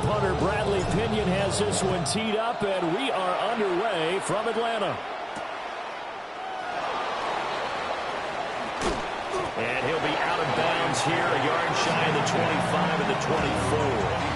punter Bradley Pinion has this one teed up, and we are underway from Atlanta. And he'll be out of bounds here, a yard shy of the 25 and the 24.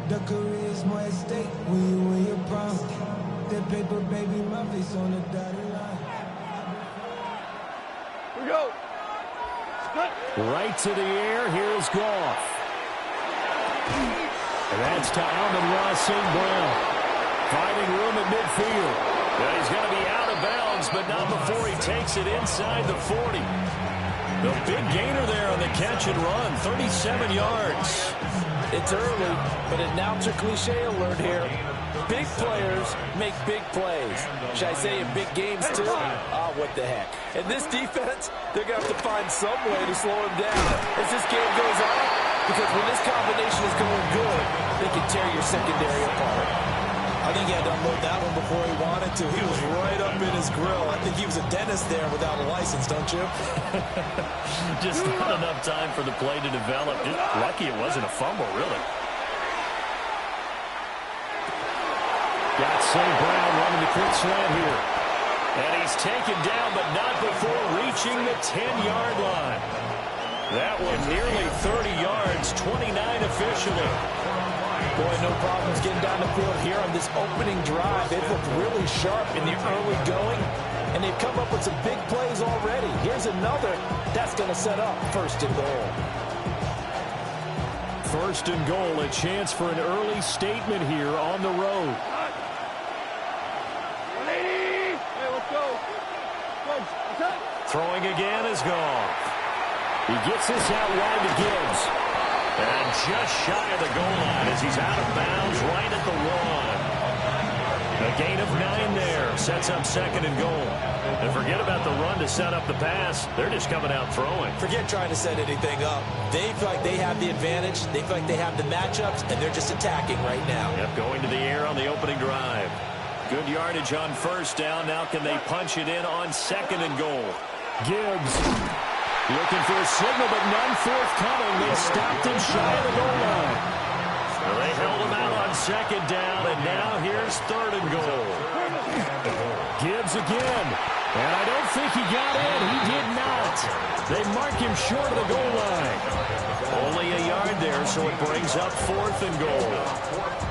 The career's more at stake when you win your prom. That paper, baby, my face on the dotted line. Here we go. Right to the air. Here's Goff. And that's to Amon-Ra St. Brown. Finding room at midfield. Well, he's going to be out of bounds, but not before he takes it inside the 40. The big gainer there on the catch and run. 37 yards. It's early, but it now to cliche alert here. Big players make big plays. Should I say in big games too? Oh, what the heck. And this defense, they're going to have to find some way to slow him down as this game goes on. Because when this combination is going good, they can tear your secondary apart. I think he had to unload that one before he wanted to. He was right up in his grill. I think he was a dentist there without a license, don't you? Just not enough time for the play to develop. Just lucky it wasn't a fumble, really. Got St. Brown running the quick slant here. And he's taken down, but not before reaching the 10-yard line. That one nearly 30 yards, 29 officially. Boy, no problems getting down the field here on this opening drive. They've looked really sharp in the early going, and they've come up with some big plays already. Here's another. That's going to set up first and goal. First and goal, a chance for an early statement here on the road. Hey, let's go. Throwing again is gone. He gets this out wide to Gibbs. And just shy of the goal line as he's out of bounds right at the 1. A gain of 9 there. Sets up second and goal. And forget about the run to set up the pass. They're just coming out throwing. Forget trying to set anything up. They feel like they have the advantage. They feel like they have the matchups, and they're just attacking right now. Yep, going to the air on the opening drive. Good yardage on first down. Now can they punch it in on second and goal? Gibbs looking for a signal, but none forthcoming. They stopped him shy of the goal line. Well, they held him out on second down, and now here's third and goal. Gibbs again. And I don't think he got in. He did not. They mark him short of the goal line. Only a yard there, so it brings up 4th and goal.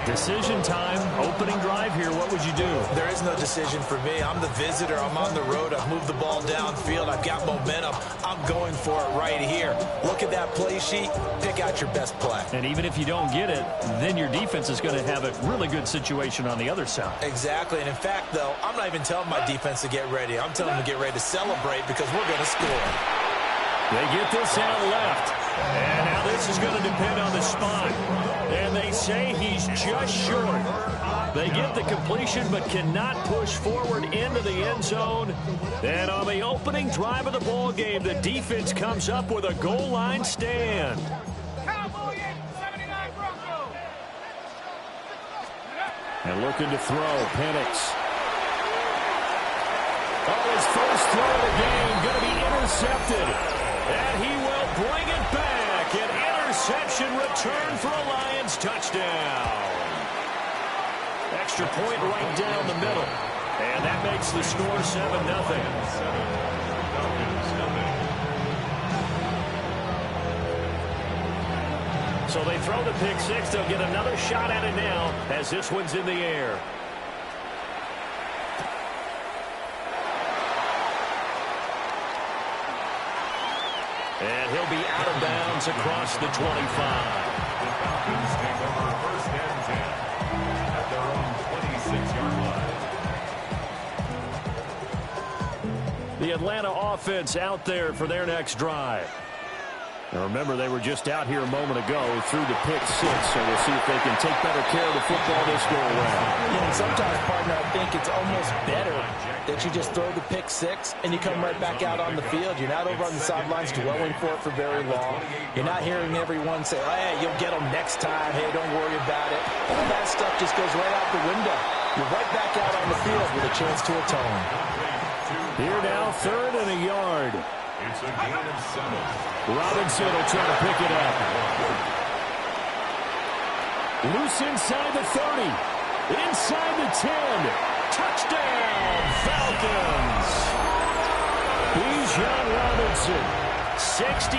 Decision time, opening drive here. What would you do? There is no decision for me. I'm the visitor. I'm on the road. I've moved the ball downfield. I've got momentum. I'm going for it right here. Look at that play sheet. Pick out your best play. And even if you don't get it, then your defense is going to have a really good situation on the other side. Exactly. And in fact, though, I'm not even telling my defense to get ready. I'm telling them to get ready to celebrate because we're going to score. They get this out left. And now this is going to depend on the spot. And they say he's just short. They get the completion but cannot push forward into the end zone. And on the opening drive of the ball game, the defense comes up with a goal line stand. And looking to throw, Penix. Oh, his first throw of the game going to be intercepted. And he will bring it back. An interception return for a Lions touchdown. Extra point right down the middle. And that makes the score 7-0. So they throw the pick six. They'll get another shot at it now as this one's in the air. And he'll be out of bounds across the 25. The Falcons take over 1st and 10 at their own 26-yard line. The Atlanta offense out there for their next drive. Now remember, they were just out here a moment ago through the pick six, so we'll see if they can take better care of the football this go around. Yeah, and sometimes, partner, I think it's almost better that you just throw the pick six and you come right back out on the field. You're not over on the sidelines dwelling for it for very long. You're not hearing everyone say, hey, you'll get them next time. Hey, don't worry about it. All that stuff just goes right out the window. You're right back out on the field with a chance to atone. Here now, 3rd and a yard. It's a gain of 7. Robinson will try to pick it up. Loose inside the 30. Inside the 10. Touchdown, Falcons. Bijan Robinson, 65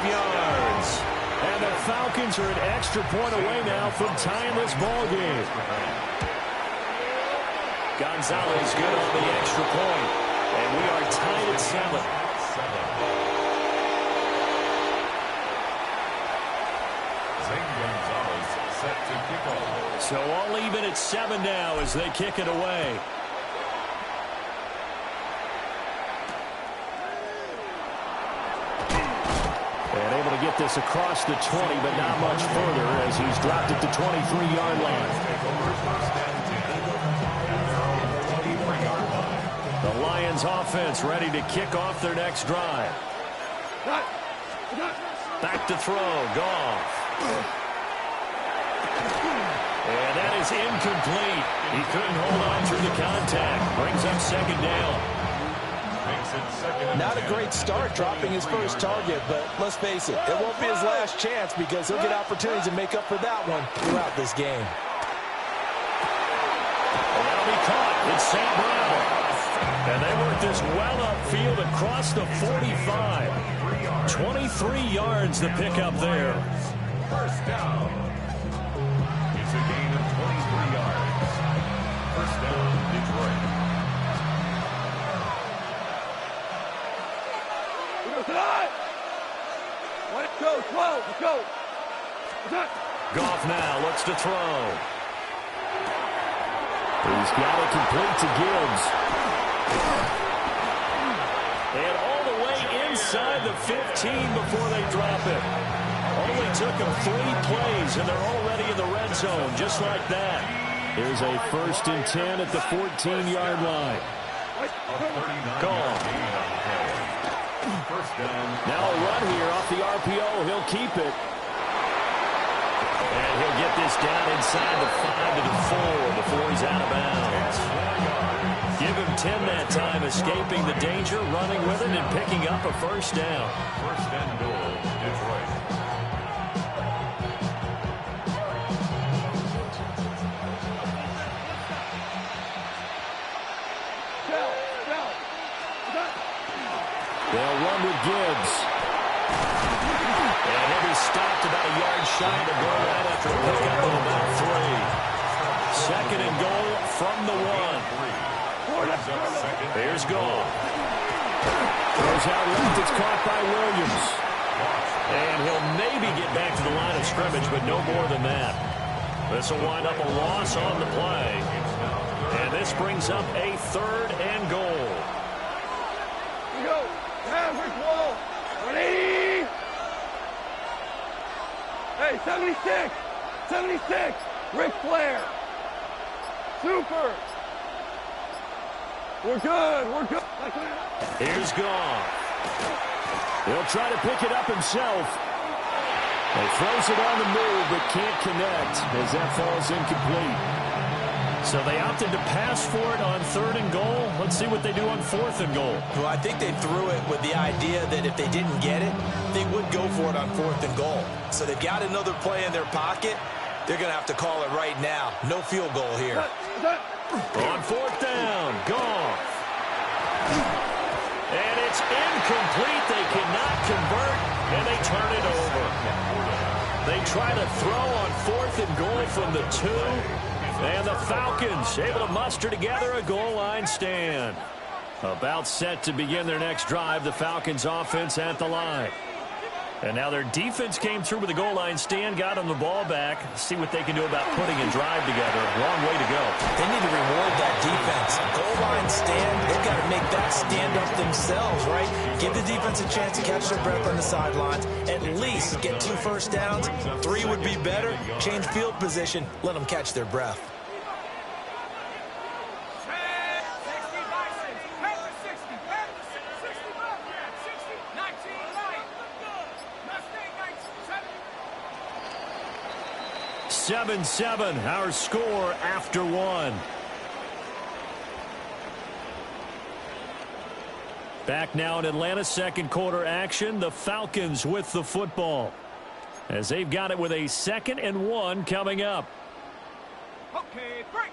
yards. And the Falcons are an extra point away now from tying this ball game. Gonzalez good on the extra point. And we are tied at 7. Set to kick off. So all even at 7 now as they kick it away. And able to get this across the 20, but not much further as he's dropped it to 23-yard line. Take over 1st and 10 at their own 23-yard line. The Lions offense ready to kick off their next drive. Back to throw, Goff. And that is incomplete. He couldn't hold on through the contact. Brings up 2nd down. Makes it 2nd and Not a 10. great start dropping his first target, but let's face it, it won't be his last chance because he'll get opportunities to make up for that one throughout this game. And that'll be caught. It's St. Brown. And they work this well upfield across the 45. 23 yards to pick up there. 1st down. It's a gain of 23 yards. 1st down, Detroit. Let's go. Goff now looks to throw. He's got it complete to Gibbs. And all the way inside the 15 before they drop it. Only took them 3 plays, and they're already in the red zone, just like that. Here's a 1st and 10 at the 14-yard line. Gone. 1st down. Now a run here off the RPO. He'll keep it. And he'll get this down inside the 5 to the 4 before he's out of bounds. Give him 10 that time, escaping the danger, running with it, and picking up a 1st down. 1st and goal, Detroit. They'll run with Gibbs. And he'll be stopped about a yard shy of the goal line after a pickup of about 3. Second and goal from the 1. Here's goal. Throws out left. It's caught by Williams. And he'll maybe get back to the line of scrimmage, but no more than that. This will wind up a loss on the play. And this brings up a 3rd and goal. Here we go. Average wall. 180. Hey, 76. 76. Ric Flair. Super. We're good. We're good. Here's Goff. He'll try to pick it up himself. He throws it on the move, but can't connect as that falls incomplete. So they opted to pass for it on 3rd and goal. Let's see what they do on 4th and goal. Well, I think they threw it with the idea that if they didn't get it, they would go for it on 4th and goal. So they've got another play in their pocket. They're going to have to call it right now. No field goal here. On 4th down, Goff. And it's incomplete. They cannot convert, and they turn it over. They try to throw on 4th and goal from the 2, and the Falcons able to muster together a goal line stand. About set to begin their next drive, the Falcons offense at the line. And now their defense came through with a goal line stand, got them the ball back. See what they can do about putting a drive together. Long way to go. They need to reward that defense. Goal line stand, they've got to make that stand up themselves, right? Give the defense a chance to catch their breath on the sidelines. At least get 2 first downs. 3 would be better. Change field position. Let them catch their breath. Seven, our score after 1. Back now in Atlanta, second quarter action. The Falcons with the football as they've got it with a 2nd and 1 coming up. Okay, break.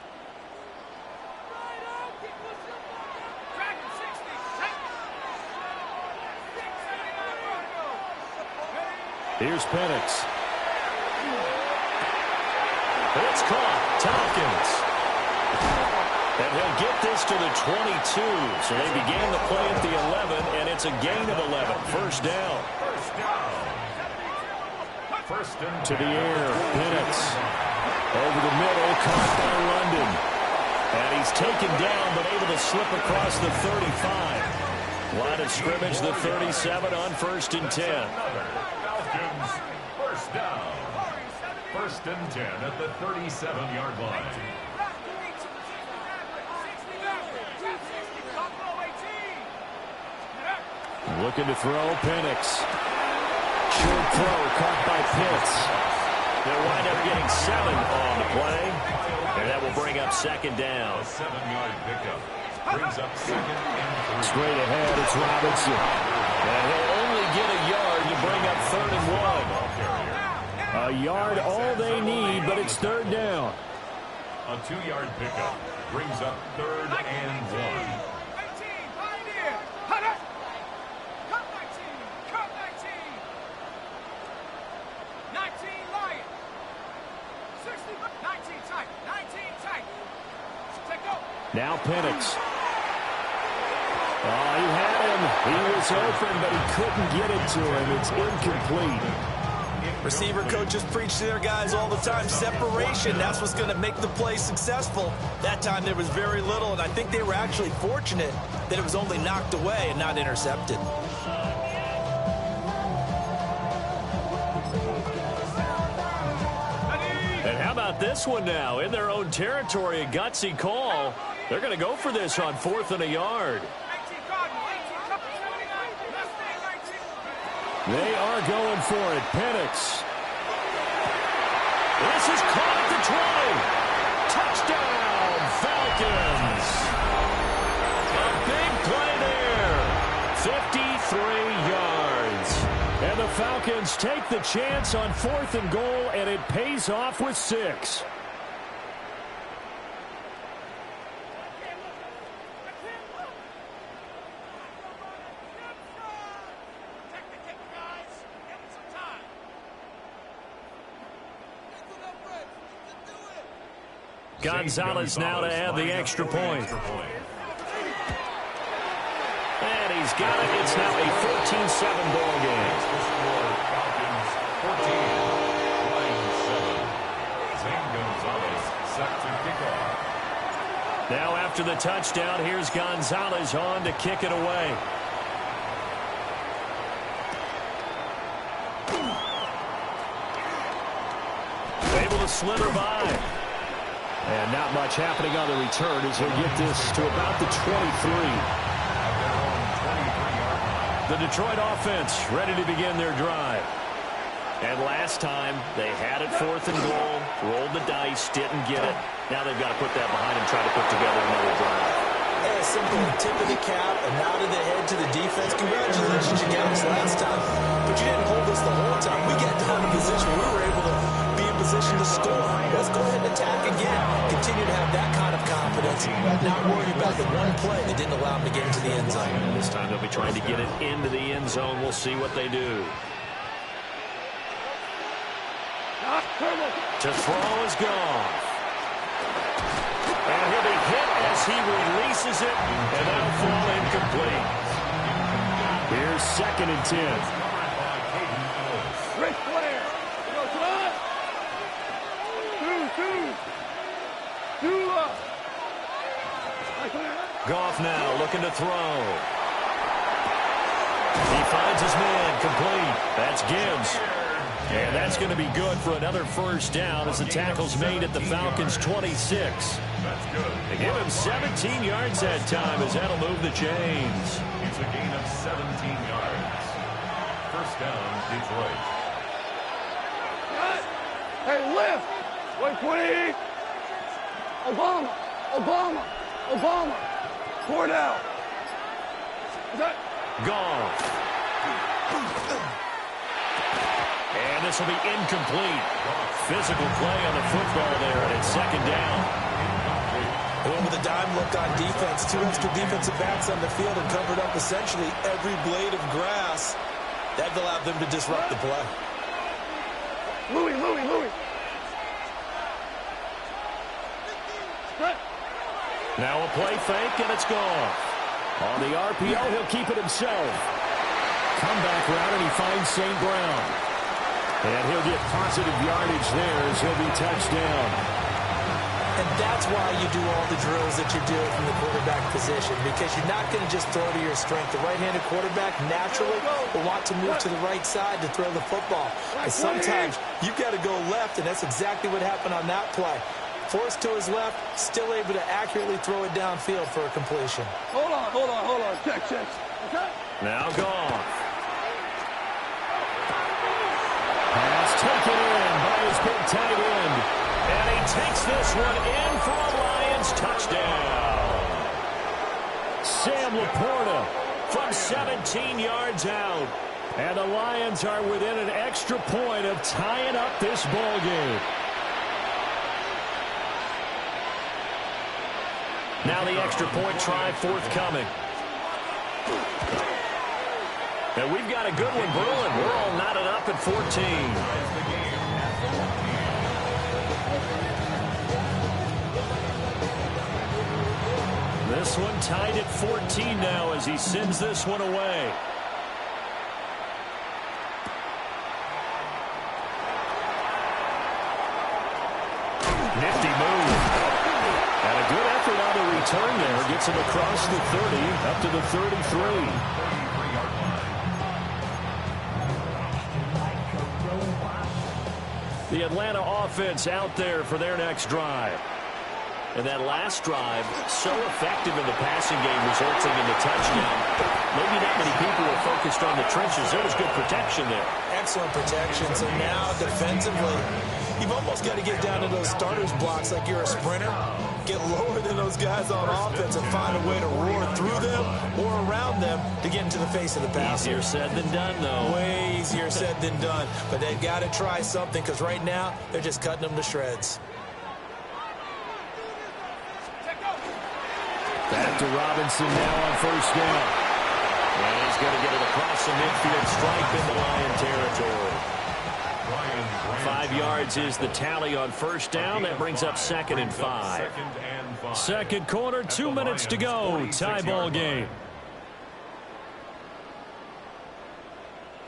Here's Penix. It's caught. Tompkins. And he'll get this to the 22. So they began the play at the 11, and it's a gain of 11. First down. To the air. Penix. Over the middle. Caught by London. And he's taken down, but able to slip across the 35. Line of scrimmage, the 37 on 1st and 10. Falcons, first down. 1st and 10 at the 37-yard line. Looking to throw, Penix. Short throw, caught by Pitts. They'll wind up getting 7 on the play, and that will bring up 2nd down. A 7-yard pickup brings up 2nd and 3. Straight ahead, it's Robinson. And he'll only get a yard to bring up 3rd and 1. A yard all they need, but it's 3rd down. A 2-yard pickup brings up 3rd and 1. Now Penix. Oh, he had him. He was open, but he couldn't get it to him. It's incomplete. Receiver coaches preach to their guys all the time. Separation, that's what's going to make the play successful. That time there was very little, and I think they were actually fortunate that it was only knocked away and not intercepted. And how about this one now? In their own territory, a gutsy call. They're going to go for this on 4th and a yard. They are going for it. Penix. This is caught at the 20. Touchdown, Falcons. A big play there. 53 yards. And the Falcons take the chance on 4th and goal, and it pays off with 6. Gonzalez now to add the extra point. And he's got it. It's now a 14-7 ball game. Falcons 14, Lions 7. Zane Gonzalez set to kick off. Now after the touchdown, here's Gonzalez on to kick it away. Able to slither by. And not much happening on the return as he'll get this to about the 23. The Detroit offense ready to begin their drive. And last time, they had it 4th and goal, rolled the dice, didn't get it. Now they've got to put that behind them, try to put together another drive. Yeah, simple tip of the cap, a nod of the head to the defense. Congratulations, you got us last time. But you didn't hold us the whole time. We got down in position. We were able to be in position to score. Let's go ahead and attack again. Continue to have that kind of confidence. Not worry about the one play that didn't allow them to get into the end zone. This time they'll be trying to get it into the end zone. We'll see what they do. To throw is gone. And he'll be hit as he releases it, and that'll fall incomplete. Here's 2nd and 10. Ric Flair. Goes up. Two up. Goff now looking to throw. He finds his man complete. That's Gibbs. And that's going to be good for another first down as the tackle's made at the Falcons' 26. That's good. They give him 17 yards that time as that'll move the chains. It's a gain of 17 yards. First down, Detroit. Hey, lift. 120. Obama. Cordell. Goff. And this will be incomplete. Physical play on the football there, and it's 2nd down. And with a dime look on defense, 2 extra defensive backs on the field and covered up essentially every blade of grass. That allowed them to disrupt the play. Louis. Now a play fake, and it's gone. On the RPO, he'll keep it himself. Comeback route, and he finds St. Brown. And he'll get positive yardage there as he'll be touched down. And that's why you do all the drills that you do from the quarterback position, because you're not going to just throw to your strength. The right-handed quarterback naturally will want to move to the right side to throw the football. And sometimes you've got to go left, and that's exactly what happened on that play. Forced to his left, still able to accurately throw it downfield for a completion. Hold on. Check. Okay. Now Goff. Pass taken in by his big tight end. And he takes this one in for a Lions touchdown. Sam Laporta from 17 yards out. And the Lions are within an extra point of tying up this ball game. Now the extra point try forthcoming. And we've got a good one brewing. We're all knotted up at 14. This one tied at 14 now as he sends this one away. Nifty move. And a good effort on the return there. Gets him across the 30 up to the 33. The Atlanta offense out there for their next drive. And that last drive, so effective in the passing game, resulting in the touchdown. Maybe not many people were focused on the trenches. There was good protection there. Excellent protection. So now, defensively, you've almost got to get down to those starters blocks like you're a sprinter. Get lower than those guys on offense and find a way to roar through them or around them to get into the face of the passer. Easier said than done, though. Way easier said than done. But they've got to try something because right now, they're just cutting them to shreds. Back to Robinson now on first down. And he's going to get it across the midfield stripe into Lion territory. 5 yards is the tally on first down. That brings up 2nd and 5. Second quarter, 2 minutes to go. Tie ball game.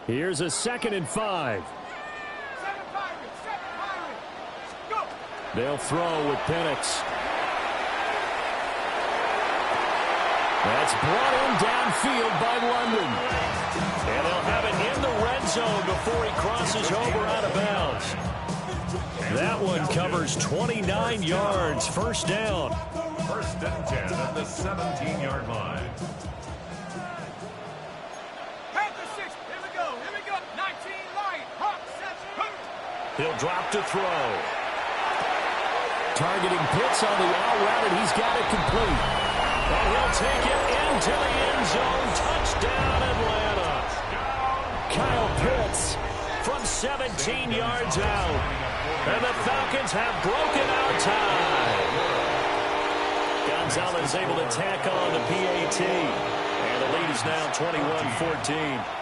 Here's a 2nd and 5. They'll throw with Penix. That's brought in downfield by London. And they'll have it in the red zone before he crosses over out of bounds. That one covers 29 yards. First down. 1st and 10 at the 17-yard line. He'll drop to throw. Targeting Pitts on the out route, and he's got it complete. And he'll take it into the end zone. Touchdown, Atlanta. Kyle Pitts from 17 yards out. And the Falcons have broken our tie. Gonzalez able to tack on the PAT. And the lead is now 21-14.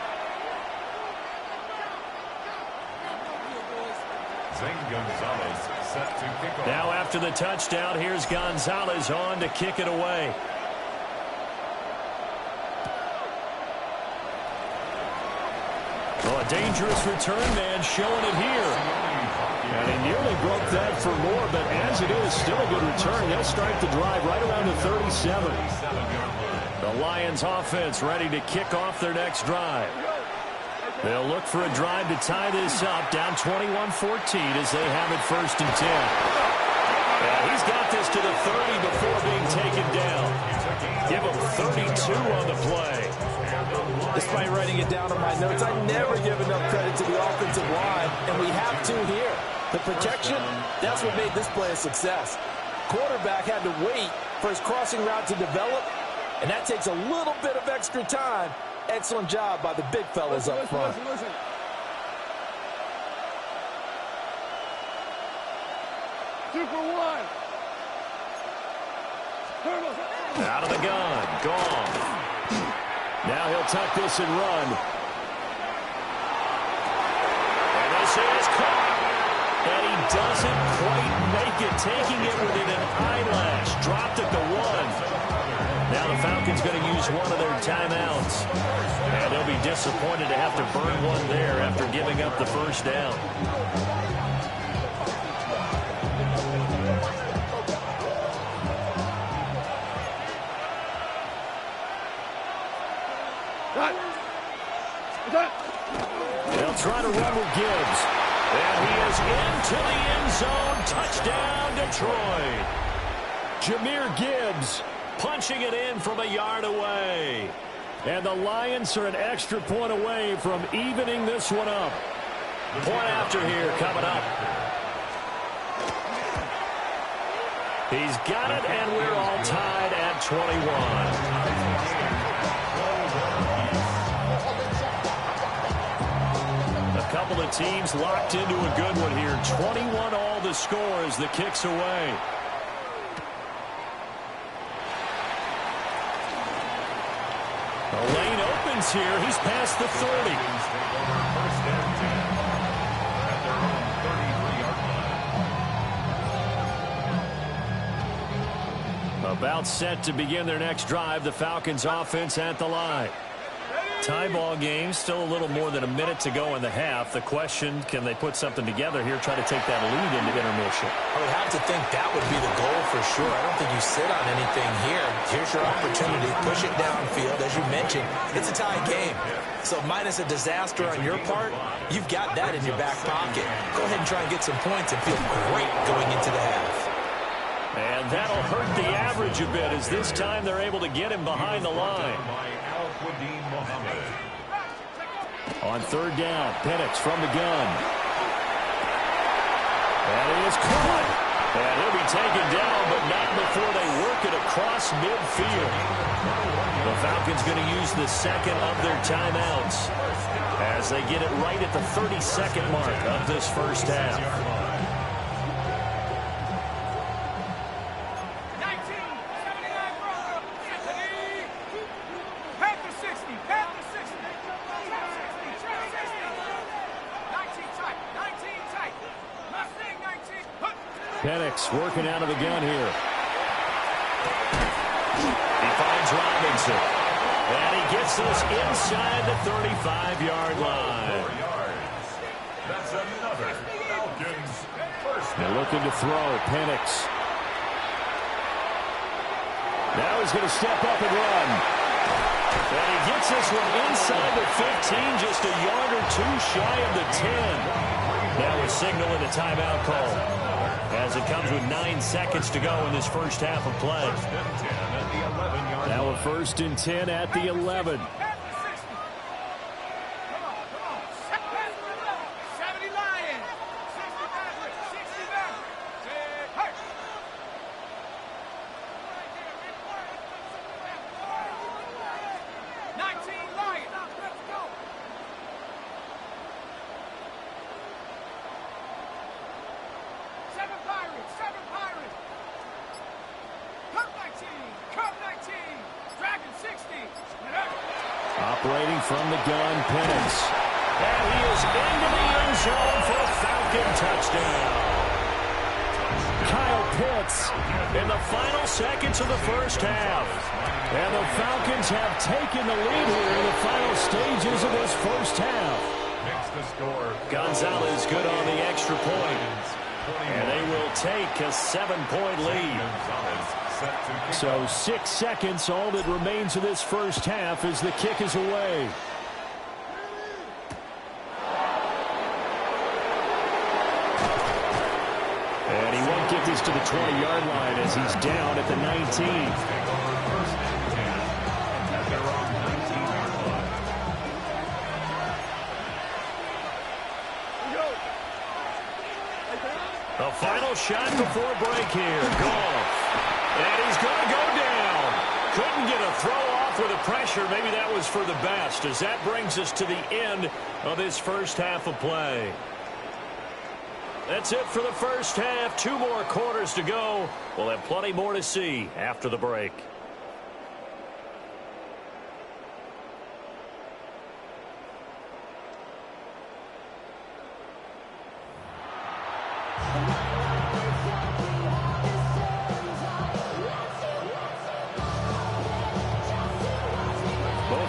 Gonzalez set to kick off. Now after the touchdown, here's Gonzalez on to kick it away. Oh, a dangerous return man showing it here. And he nearly broke that for more, but as it is, still a good return. They'll start the drive right around the 37. The Lions offense ready to kick off their next drive. They'll look for a drive to tie this up, down 21-14 as they have it 1st and 10. And he's got this to the 30 before being taken down. Give him 32 on the play. Despite writing it down on my notes, I never give enough credit to the offensive line, and we have to here. The protection, that's what made this play a success. Quarterback had to wait for his crossing route to develop, and that takes a little bit of extra time. Excellent job by the big fellas up front. Listen. Two for one. Out of the gun. Gone. Now he'll tuck this and run. And this is caught. And he doesn't quite make it, taking it within an eyelash. Dropped at the 1. Now the Falcons going to use one of their timeouts. And they'll be disappointed to have to burn one there after giving up the first down. They'll try to run with Gibbs. And he is into the end zone. Touchdown, Detroit. Jahmyr Gibbs punching it in from a yard away. And the Lions are an extra point away from evening this one up. Point after here coming up. He's got it, and we're all tied at 21. A couple of teams locked into a good one here. 21 all the score as the kick's away. The lane opens here. He's past the 30. 1st and 10 at their own 33-yard line. About set to begin their next drive. The Falcons offense at the line. Tie ball game, still a little more than a minute to go in the half. The question, can they put something together here, try to take that lead into intermission? I would have to think that would be the goal for sure. I don't think you sit on anything here. Here's your opportunity. Push it downfield. As you mentioned, it's a tie game. So minus a disaster on your part, you've got that in your back pocket. Go ahead and try and get some points and feel great going into the half. And that'll hurt the average a bit as this time they're able to get him behind the line. On 3rd down, Penix from the gun. And he is caught. And he'll be taken down, but not before they work it across midfield. The Falcons going to use the second of their timeouts as they get it right at the 32nd mark of this first half. Penix working out of the gun here. He finds Robinson. And he gets us inside the 35-yard line. 4 yards. That's another Falcons first. They're looking to throw. Penix. Now he's going to step up and run. And he gets this one inside the 15, just a yard or two shy of the 10. Now we're signaling a timeout call as it comes with 9 seconds to go in this first half of play. Now a 1st and 10 at the 11. Operating from the gun, Penix. And he is into the end zone for a Falcon touchdown. Kyle Pitts in the final seconds of the first half. And the Falcons have taken the lead here in the final stages of this first half. Gonzalez good on the extra point. And they will take a 7-point lead. So 6 seconds, all that remains of this first half as the kick is away. And he won't get this to the 20-yard line as he's down at the 19. The final shot before break here. Goff. And he's going to go down. Couldn't get a throw off with the pressure. Maybe that was for the best, as that brings us to the end of this first half of play. That's it for the first half. 2 more quarters to go. We'll have plenty more to see after the break.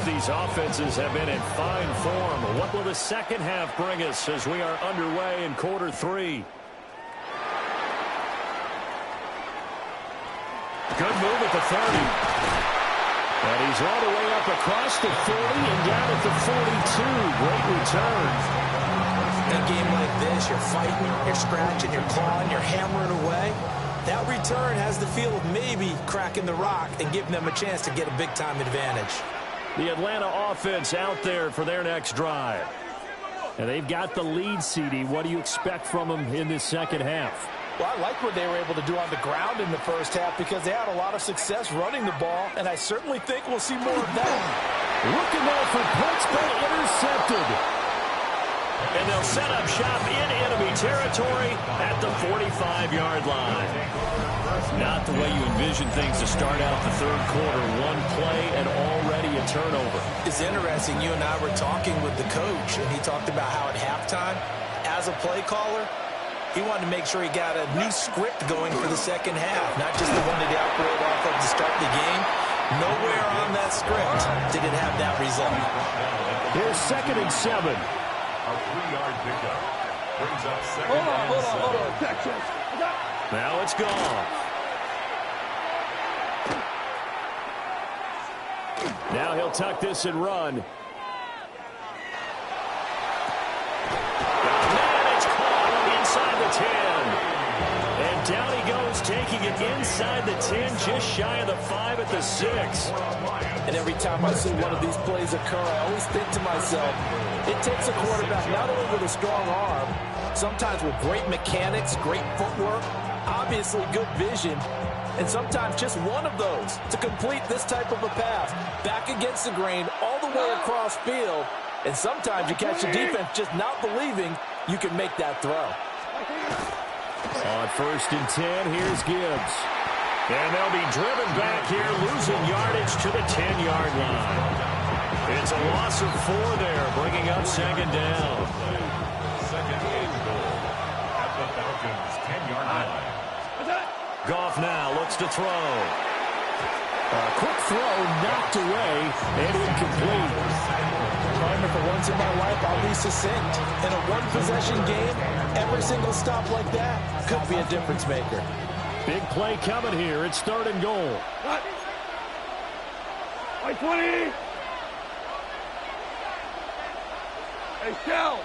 These offenses have been in fine form. What will the second half bring us as we are underway in quarter 3? Good move at the 30. And he's all the way up across the 40 and down at the 42. Great return. In a game like this, you're fighting, you're scratching, you're clawing, you're hammering away. That return has the feel of maybe cracking the rock and giving them a chance to get a big-time advantage. The Atlanta offense out there for their next drive. And they've got the lead, CD. What do you expect from them in this second half? Well, I like what they were able to do on the ground in the first half because they had a lot of success running the ball, and I certainly think we'll see more of that. Looking now for Pitts, but intercepted. And they'll set up shop in enemy territory at the 45-yard line. Not the way you envision things to start out the third quarter. One play and already a turnover. It's interesting. You and I were talking with the coach, and he talked about how at halftime, as a play caller, he wanted to make sure he got a new script going for the second half, not just the one that he operated off of to start the game. Nowhere on that script did it have that result. Here's 2nd and 7. A 3-yard pickup brings up 2nd and 7. Hold on. Now it's gone. Now he'll tuck this and run. Man, it's caught inside the 10. And down he goes, taking it inside the 10, just shy of the 5 at the 6. And every time I see one of these plays occur, I always think to myself, it takes a quarterback not only with a strong arm, sometimes with great mechanics, great footwork, obviously good vision, and sometimes just one of those to complete this type of a pass. Back against the grain, all the way across field, and sometimes you catch the defense just not believing you can make that throw. On 1st and 10, here's Gibbs. And they'll be driven back here, losing yardage to the 10-yard line. It's a loss of 4 there, bringing up 2nd down. 2nd and goal at the Falcons' 10-yard line. Goff now looks to throw. A quick throw knocked away and incomplete. Partner, for once in my life, I'll be succinct. In a one-possession game, every single stop like that could be a difference maker. Big play coming here. It's 3rd and goal. Cut. Like 20. Hey, shell.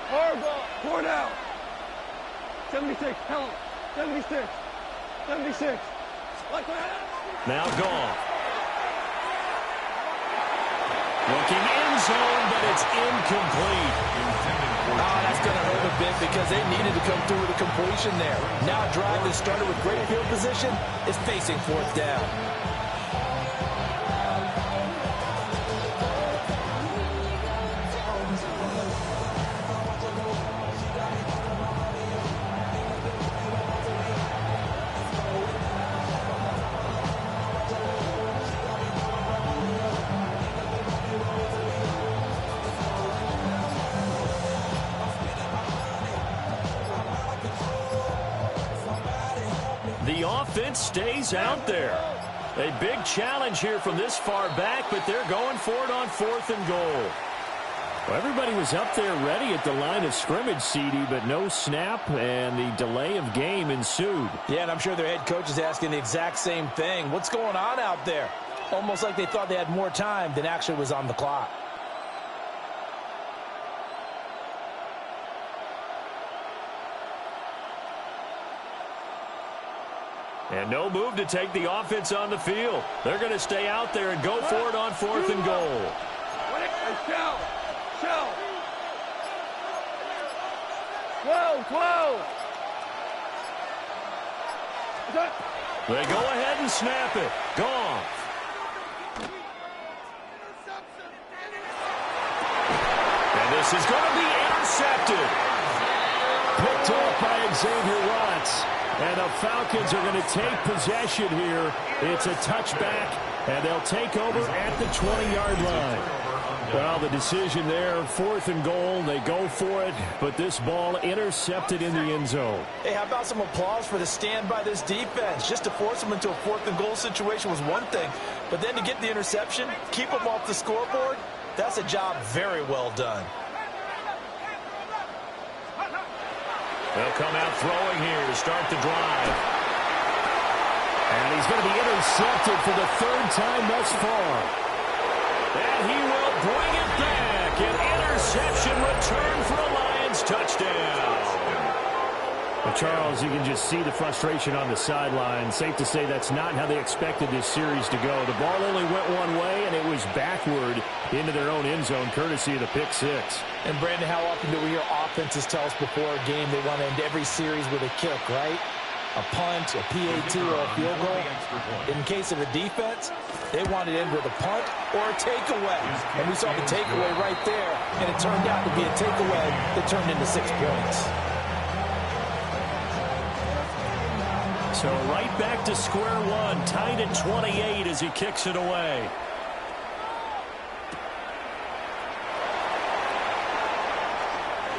Hard ball. 4 down. 76. Hell. 76. 76. Like that. Now Goff. Looking end zone, but it's incomplete. Oh, that's going to hurt a bit because they needed to come through with a completion there. Now a drive that started with great field position is facing 4th down. The offense stays out there. A big challenge here from this far back, but they're going for it on 4th and goal. Well, everybody was up there ready at the line of scrimmage, CD, but no snap, and the delay of game ensued. Yeah, and I'm sure their head coach is asking the exact same thing. What's going on out there? Almost like they thought they had more time than actually was on the clock. And no move to take the offense on the field. They're going to stay out there and go for it on 4th and goal. Shell. 12. They go ahead and snap it. Goff. And this is going to be intercepted. Picked off by Xavier Watts. And the Falcons are going to take possession here. It's a touchback, and they'll take over at the 20-yard line. Well, the decision there, 4th and goal. They go for it, but this ball intercepted in the end zone. Hey, how about some applause for the stand by this defense? Just to force them into a 4th and goal situation was one thing, but then to get the interception, keep them off the scoreboard, that's a job very well done. They'll come out throwing here to start the drive. And he's going to be intercepted for the 3rd time thus far. And he will bring it back. An interception return for a Lions touchdown. Well, Charles, you can just see the frustration on the sideline. Safe to say that's not how they expected this series to go. The ball only went one way, and it was backward into their own end zone, courtesy of the pick six. And, Brandon, how often do we hear offenses tell us before a game they want to end every series with a kick, right? A punt, a PAT, or a field goal. In case of a defense, they want to end with a punt or a takeaway. And we saw the takeaway right there, and it turned out to be a takeaway that turned into 6 points. So right back to square one, tied at 28 as he kicks it away.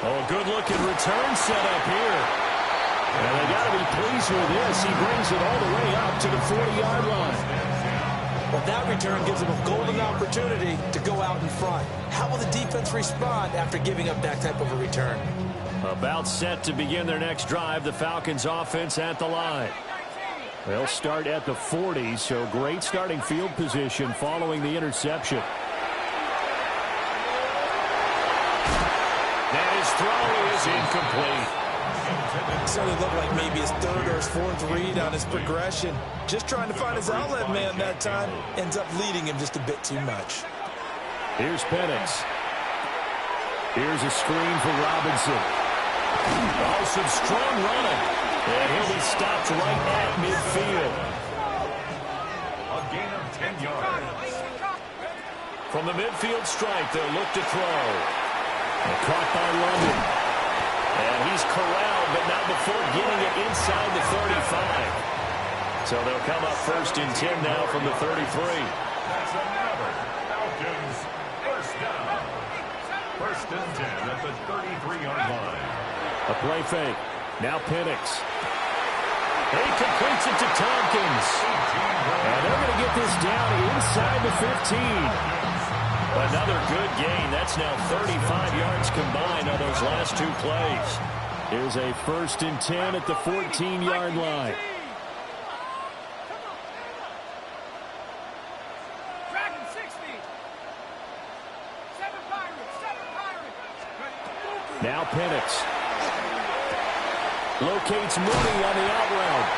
Oh, good-looking return set up here. And they got to be pleased with this. He brings it all the way up to the 40-yard line. Well, that return gives them a golden opportunity to go out in front. How will the defense respond after giving up that type of a return? About set to begin their next drive, the Falcons offense at the line. They'll start at the 40, so great starting field position following the interception. And his throw is incomplete. Certainly looked like maybe his 3rd or his 4th read on his progression. Just trying to find his outlet man that time. Ends up leading him just a bit too much. Here's Penix. Here's a screen for Robinson. Oh, some strong running. And he'll be stopped right at midfield. A gain of 10 yards. From the midfield stripe, they'll look to throw. And caught by London. And he's corralled, but not before getting it inside the 35. So they'll come up 1st and 10 now from the 33. That's another Falcons 1st down. 1st and 10 at the 33-yard line. A play fake. Now Penix. He completes it to Tompkins. And they're going to get this down inside the 15. Another good gain. That's now 35 yards combined on those last two plays. Here's a 1st and 10 at the 14-yard line. Now Penix locates Mooney on the out route.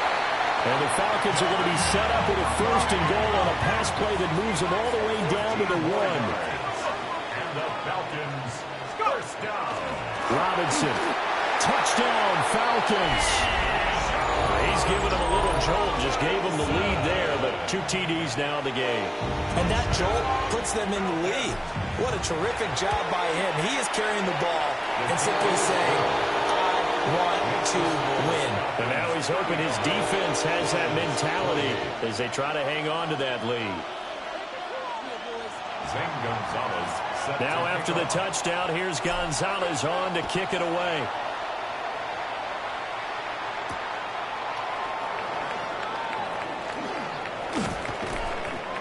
And the Falcons are going to be set up with a 1st and goal on a pass play that moves them all the way down to the 1. And the Falcons, 1st down. Robinson, touchdown Falcons. He's giving them a little jolt, just gave them the lead there, but 2 TDs now in the game. And that jolt puts them in the lead. What a terrific job by him. He is carrying the ball and simply saying, I want to win. And now he's hoping his defense has that mentality as they try to hang on to that lead. Zane Gonzalez. Now after the touchdown, here's Gonzalez on to kick it away.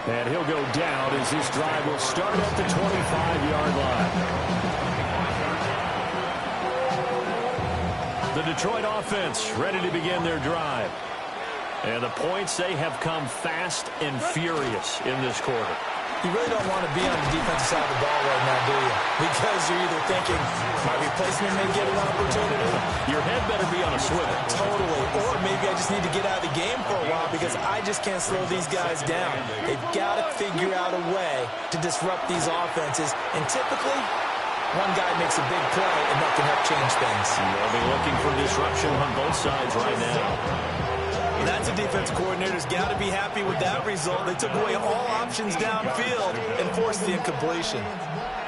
And he'll go down as this drive will start at the 25-yard line. The Detroit offense ready to begin their drive. And the points, they have come fast and furious in this quarter. You really don't want to be on the defensive side of the ball right now, do you? Because you're either thinking, my replacement may get an opportunity. Your head better be on a swivel. Totally. Or maybe I just need to get out of the game for a while because I just can't slow these guys down. They've got to figure out a way to disrupt these offenses. And typically, one guy makes a big play, and that can help change things. They'll be looking for disruption on both sides right now. That's a defense coordinator's got to be happy with that result. They took away all options downfield and forced the incompletion.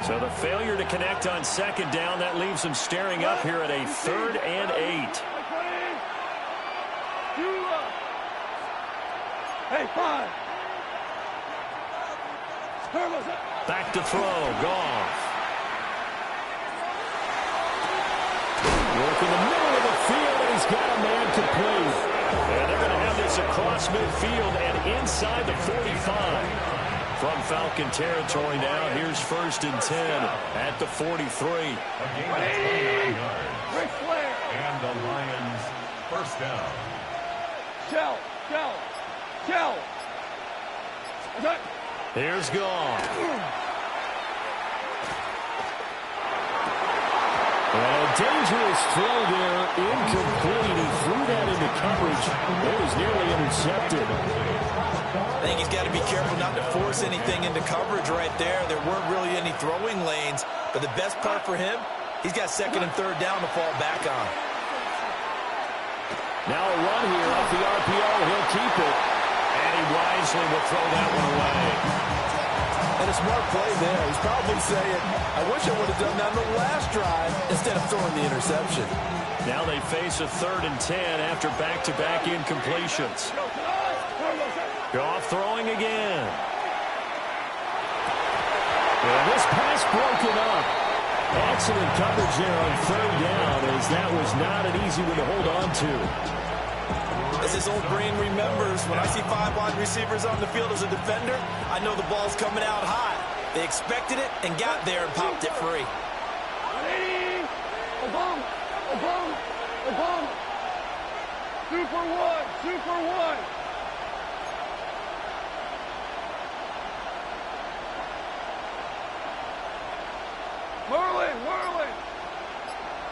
So the failure to connect on 2nd down, that leaves them staring up here at a 3rd and 8. Hey, 5. Back to throw, Goff. Work in the middle of the field, and he's got a man complete. And they're going to have this across midfield and inside the 45. From Falcon territory now, here's 1st and 10 at the 43. A gain of 29 yards. Ric Flair. And the Lions, 1st down. Shell. Here's Goff. And a dangerous throw there, incomplete. He threw that into coverage. It was nearly intercepted. I think he's got to be careful not to force anything into coverage right there. There weren't really any throwing lanes. But the best part for him, he's got 2nd and 3rd down to fall back on. Now a run here off the RPO. He'll keep it. And he wisely will throw that one away. And a smart play there. He's probably saying, I wish I would have done that on the last drive instead of throwing the interception. Now they face a 3rd and 10 after back-to-back incompletions. Goff throwing again. And this pass broken up. Excellent coverage there on 3rd down, as that was not an easy one to hold on to. As his old brain remembers, when I see 5 wide receivers on the field as a defender, I know the ball's coming out high. They expected it and got there and popped it free. Obama. Super one. Merlin.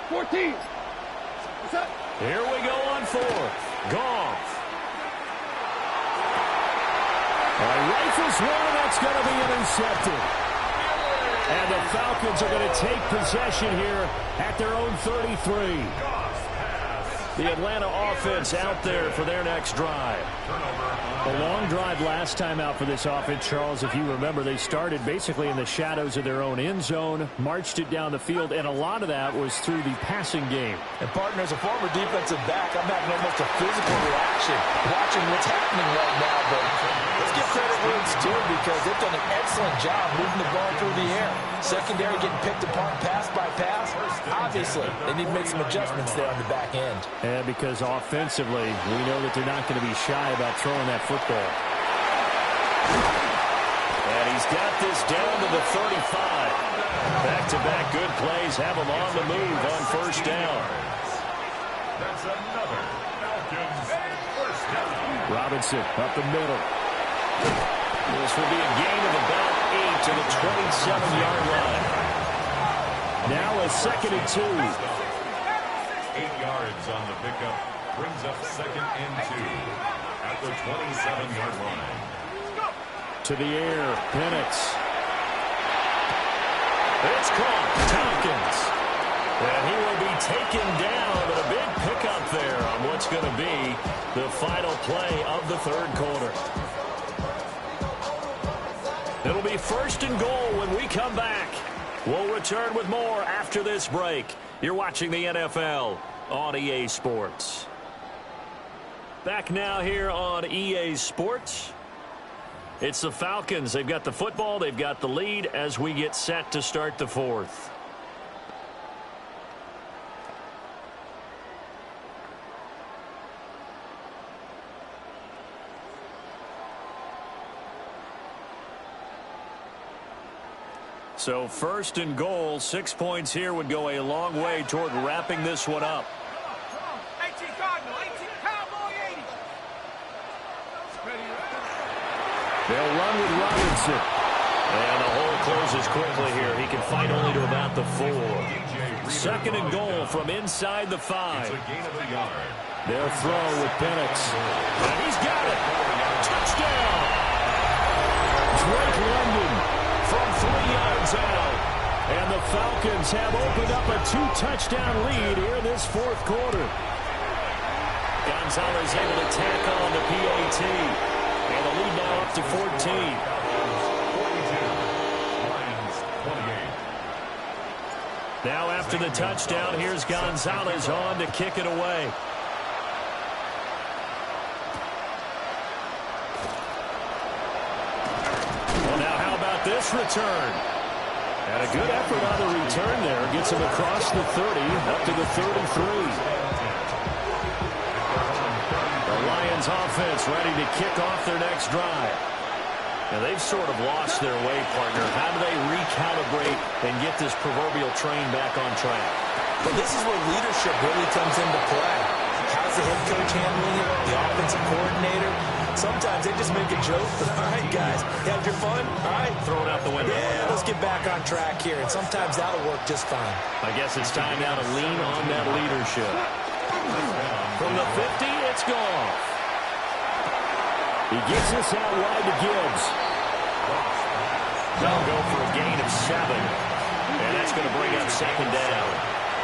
14. What's that? Here we go on 4th. Goff. Rifles one, that's going to be intercepted. And the Falcons are going to take possession here at their own 33. The Atlanta offense out there for their next drive. A long drive last time out for this offense, Charles. If you remember, they started basically in the shadows of their own end zone, marched it down the field, and a lot of that was through the passing game. And, partner, as a former defensive back, I'm having almost a physical reaction watching what's happening right now. But let's give credit where it's due because they've done an excellent job moving the ball through the air. Secondary getting picked apart pass by pass. Obviously, they need to make some adjustments there on the back end. And because offensively, we know that they're not going to be shy about throwing that football. And he's got this down to the 35. Back-to-back good plays have him on the move on first down. That's another Falcons first down. Robinson up the middle. This will be a gain of about 8 to the 27-yard line. Now a 2nd and 2. 8 yards on the pickup brings up 2nd and 2 at the 27-yard line. To the air, Penix. It's caught, Tompkins. And he will be taken down, but a big pickup there on what's going to be the final play of the third quarter. It'll be 1st and goal when we come back. We'll return with more after this break. You're watching the NFL on EA Sports. Back now here on EA Sports. It's the Falcons. They've got the football. They've got the lead as we get set to start the fourth. So 1st and goal, 6 points here would go a long way toward wrapping this one up. 18 Cardinal, 18 Cowboy, 80. They'll run with Robinson. And the hole closes quickly here. He can fight only to about the 4. 2nd and goal from inside the 5. They'll throw with Penix. And he's got it. Touchdown. Drake London from 3 yards out. And the Falcons have opened up a 2-touchdown lead here this fourth quarter. Gonzalez able to tack on the PAT. And the lead now up to 14. Now after the touchdown, here's Gonzalez on to kick it away. Well, now how about this return? And a good effort on the return there. Gets him across the 30, up to the 33. The Lions offense ready to kick off their next drive. Now they've sort of lost their way, partner. How do they recalibrate and get this proverbial train back on track? Well, this is where leadership really comes into play. How's the head coach handling it? The offensive coordinator? Sometimes they just make a joke. All right, guys, had your fun? All right. Throw it out the window. Yeah, let's get back on track here. And sometimes that'll work just fine. I guess it's time now to lean on that leadership. From the 50, it's gone. He gets this out wide to Gibbs. They'll go for a gain of 7. And that's going to bring up 2nd down.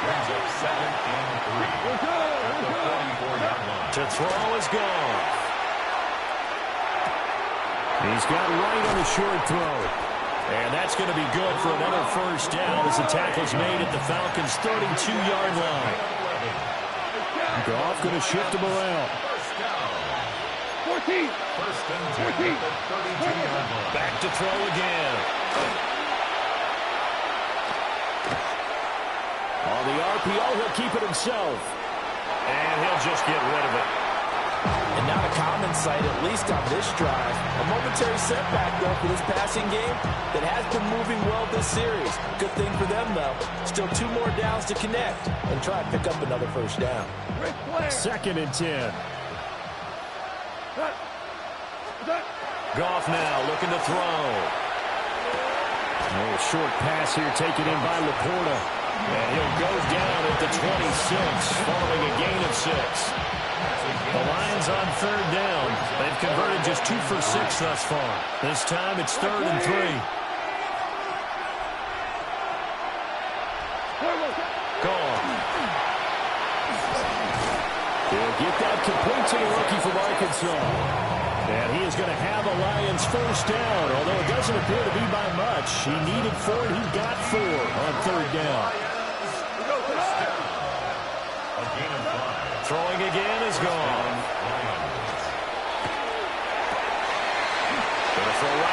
Brings up 2nd and 3 at the 44-yard line. To throw is gone. He's got right on the short throw. And that's going to be good for another first down as the tackle's made at the Falcons' 32-yard line. Goff going to shift him around. 14. 1st and 10 at the 32-yard line. Back to throw again. On the RPO, he'll keep it himself. And he'll just get rid of it. And not a common sight, at least on this drive. A momentary setback, though, for this passing game that has been moving well this series. Good thing for them, though. Still 2 more downs to connect and try to pick up another first down. 2nd and 10. Goff now looking to throw. A little short pass here taken in by Laporta. And he'll go down at the 26 following a gain of 6. The Lions on 3rd down. They've converted just 2 for 6 thus far. This time it's 3rd and 3. Gone. He'll get that complete to the rookie from Arkansas. And he is going to have a Lions first down, although it doesn't appear to be by much. He needed 4, and he got 4 on 3rd down. Throwing again is gone.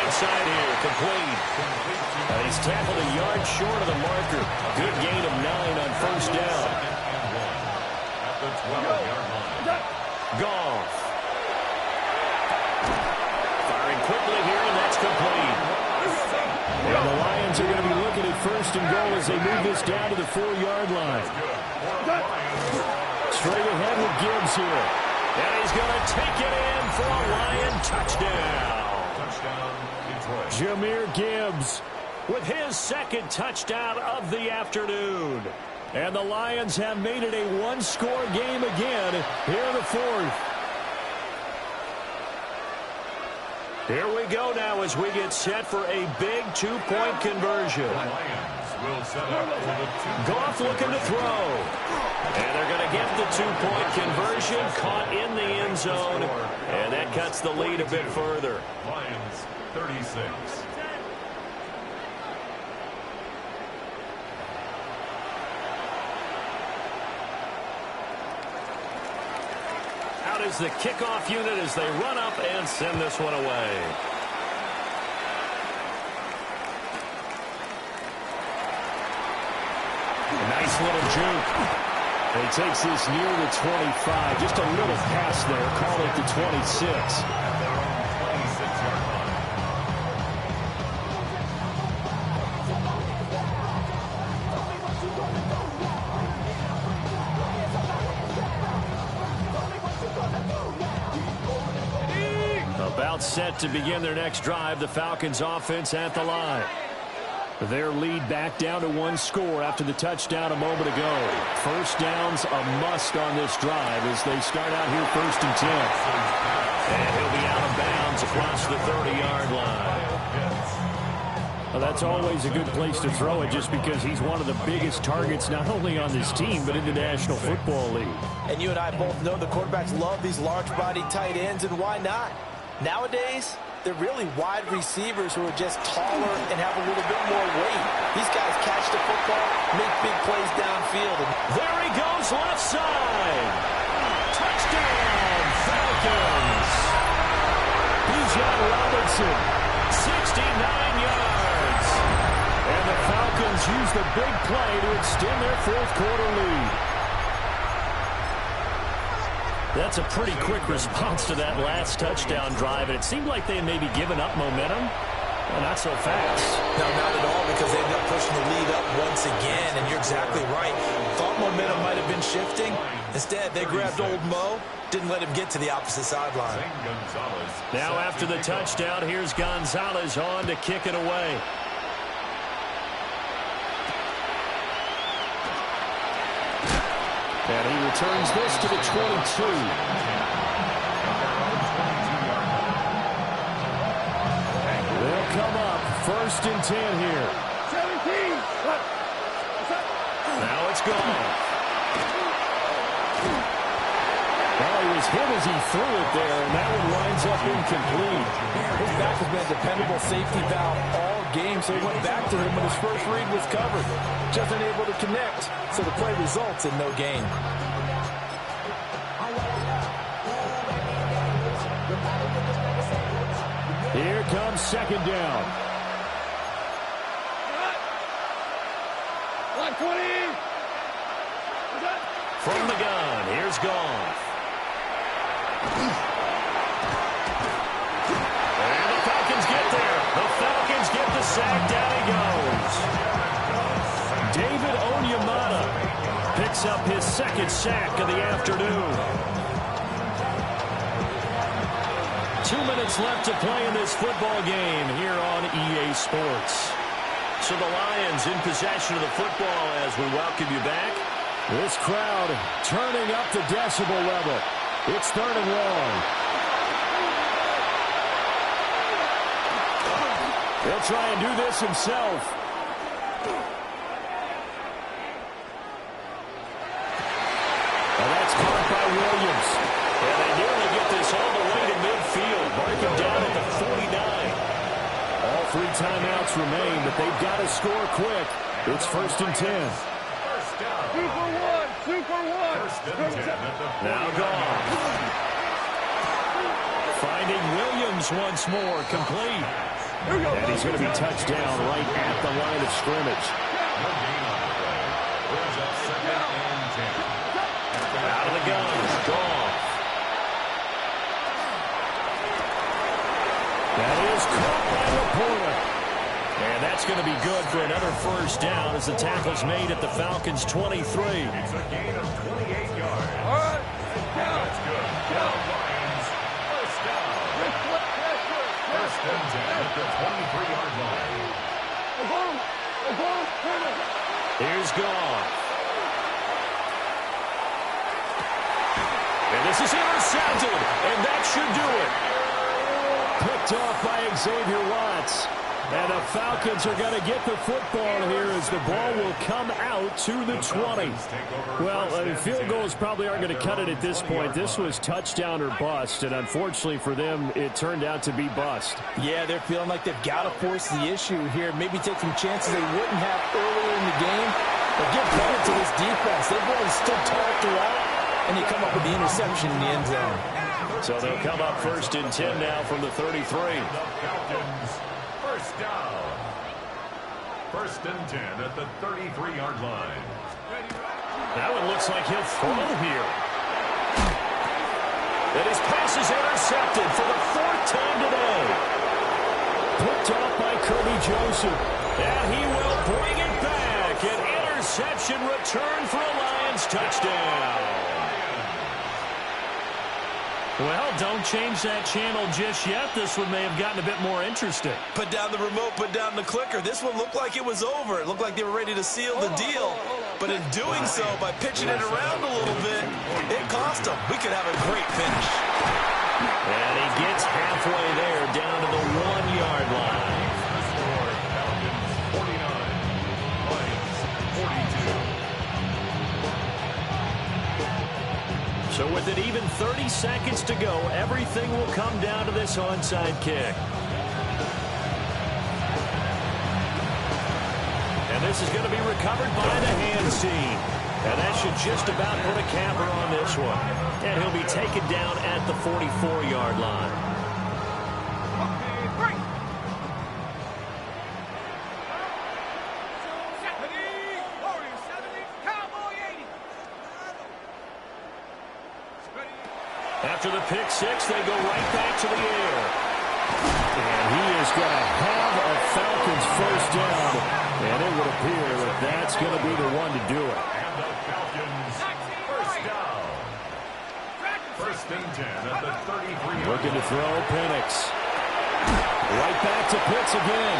outside here, complete. He's tackled a yard short of the marker. Good gain of 9 on first down. At the 12-yard line. Goff. Firing quickly here, and that's complete. And the Lions are going to be looking at first and goal as they move this down to the 4-yard line. Straight ahead with Gibbs here. And he's going to take it in for a Lion touchdown. Touchdown, Detroit. Jahmyr Gibbs with his second touchdown of the afternoon. And the Lions have made it a one-score game again here in the fourth. Here we go now as we get set for a big two-point conversion. The Lions will set up for the two. Goff looking to throw. And they're going to get the two-point conversion, caught in the end zone. And that cuts the lead a bit further. Lions 36. Out is the kickoff unit as they run up and send this one away. A nice little juke. And he takes this near the 25. Just a little pass there. Call it the 26. At their own 26-yard line. About set to begin their next drive. The Falcons offense at the line. Their lead back down to one score after the touchdown a moment ago. First down's a must on this drive as they start out here first and 10. And he'll be out of bounds across the 30-yard line. Well, that's always a good place to throw it just because he's one of the biggest targets not only on this team but in the National Football League. And you and I both know the quarterbacks love these large-bodied tight ends, and why not? Nowadays, they're really wide receivers who are just taller and have a little bit more weight. These guys catch the football, make big plays downfield. And there he goes, left side. Touchdown, Falcons. Bijan Robinson, 69 yards. And the Falcons use the big play to extend their fourth quarter lead. That's a pretty quick response to that last touchdown drive, and it seemed like they had maybe given up momentum. Well, not so fast. No, not at all, because they ended up pushing the lead up once again, and you're exactly right. Thought momentum might have been shifting. Instead, they grabbed old Mo, didn't let him get to the opposite sideline. Now after the touchdown, here's Gonzalez on to kick it away. And he returns this to the 22. They'll come up first and 10 here. 17. Now it's gone. Well, he was hit as he threw it there, and that one winds up incomplete. his back has been a dependable safety valve all game, so he went back to him when his first read was covered. Just unable to connect, so the play results in no gain. Here comes second down. 120. From the gun, here's Goff. And the Falcons get there. The Falcons get the sack. Down he goes. David Onyemata picks up his second sack of the afternoon. 2 minutes left to play in this football game here on EA Sports. So the Lions in possession of the football as we welcome you back. This crowd turning up the decibel level. It's third and long. He'll try and do this himself. And that's caught by Williams. And they nearly get this all the way to midfield. Marking down at the 49. All 3 timeouts remain, but they've got to score quick. It's first and 10. Super one. Now Goff. Finding Williams once more, complete. And he's going to be touched down right at the line of scrimmage. Out of the gun, Goff. That is caught by Laporta. And that's going to be good for another first down as the tackle's made at the Falcons' 23. It's a gain of 28 yards. All right. That's good. Lions, first down. First and 10 at the 23-yard line. Here's Goff. And this is intercepted, and that should do it. Picked off by Xavier Watts. And the Falcons are going to get the football here as the ball will come out to the 20. Well, field goals probably aren't going to cut it at this point. This was touchdown or bust, and unfortunately for them, it turned out to be bust. Yeah, they're feeling like they've got to force the issue here. Maybe take some chances they wouldn't have earlier in the game. But give credit to this defense. They've really stood tall throughout, and they come up with the interception in the end zone. So they'll come up first and 10 now from the 33. First down. First and 10 at the 33-yard line. That one looks like he'll throw here. And his pass is intercepted for the fourth time today. Picked off by Kirby Joseph. And he will bring it back. An interception return for a Lions touchdown. Well, don't change that channel just yet. This one may have gotten a bit more interesting. Put down the remote, put down the clicker. This one looked like it was over. It looked like they were ready to seal the deal. But in doing so, by pitching it around a little bit, it cost them. We could have a great finish. And he gets halfway there, down to the 1-yard line. So with it even 30 seconds to go, everything will come down to this onside kick. And this is going to be recovered by the hands team. And that should just about put a capper on this one. And he'll be taken down at the 44-yard line. After the pick six, they go right back to the air. And he is going to have a Falcons first down. And it would appear that that's going to be the one to do it. And the Falcons first down. First and 10 at the 33. Looking to throw Penix. Right back to Pitts again.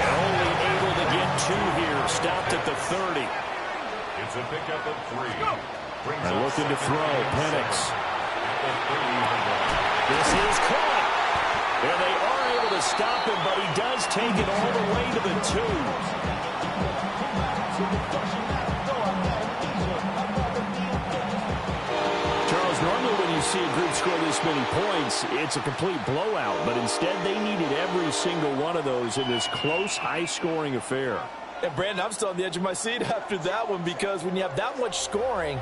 And only able to get two here. Stopped at the 30. It's a pickup of 3. And looking to throw, Penix. This is caught. And they are able to stop him, but he does take it all the way to the 2. Charles, normally when you see a group score this many points, it's a complete blowout. But instead, they needed every single one of those in this close, high-scoring affair. And Brandon, I'm still on the edge of my seat after that one, because when you have that much scoring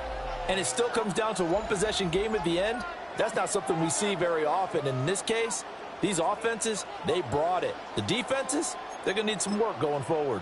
and it still comes down to one possession game at the end, that's not something we see very often. In this case, these offenses, they brought it. The defenses, they're going to need some work going forward.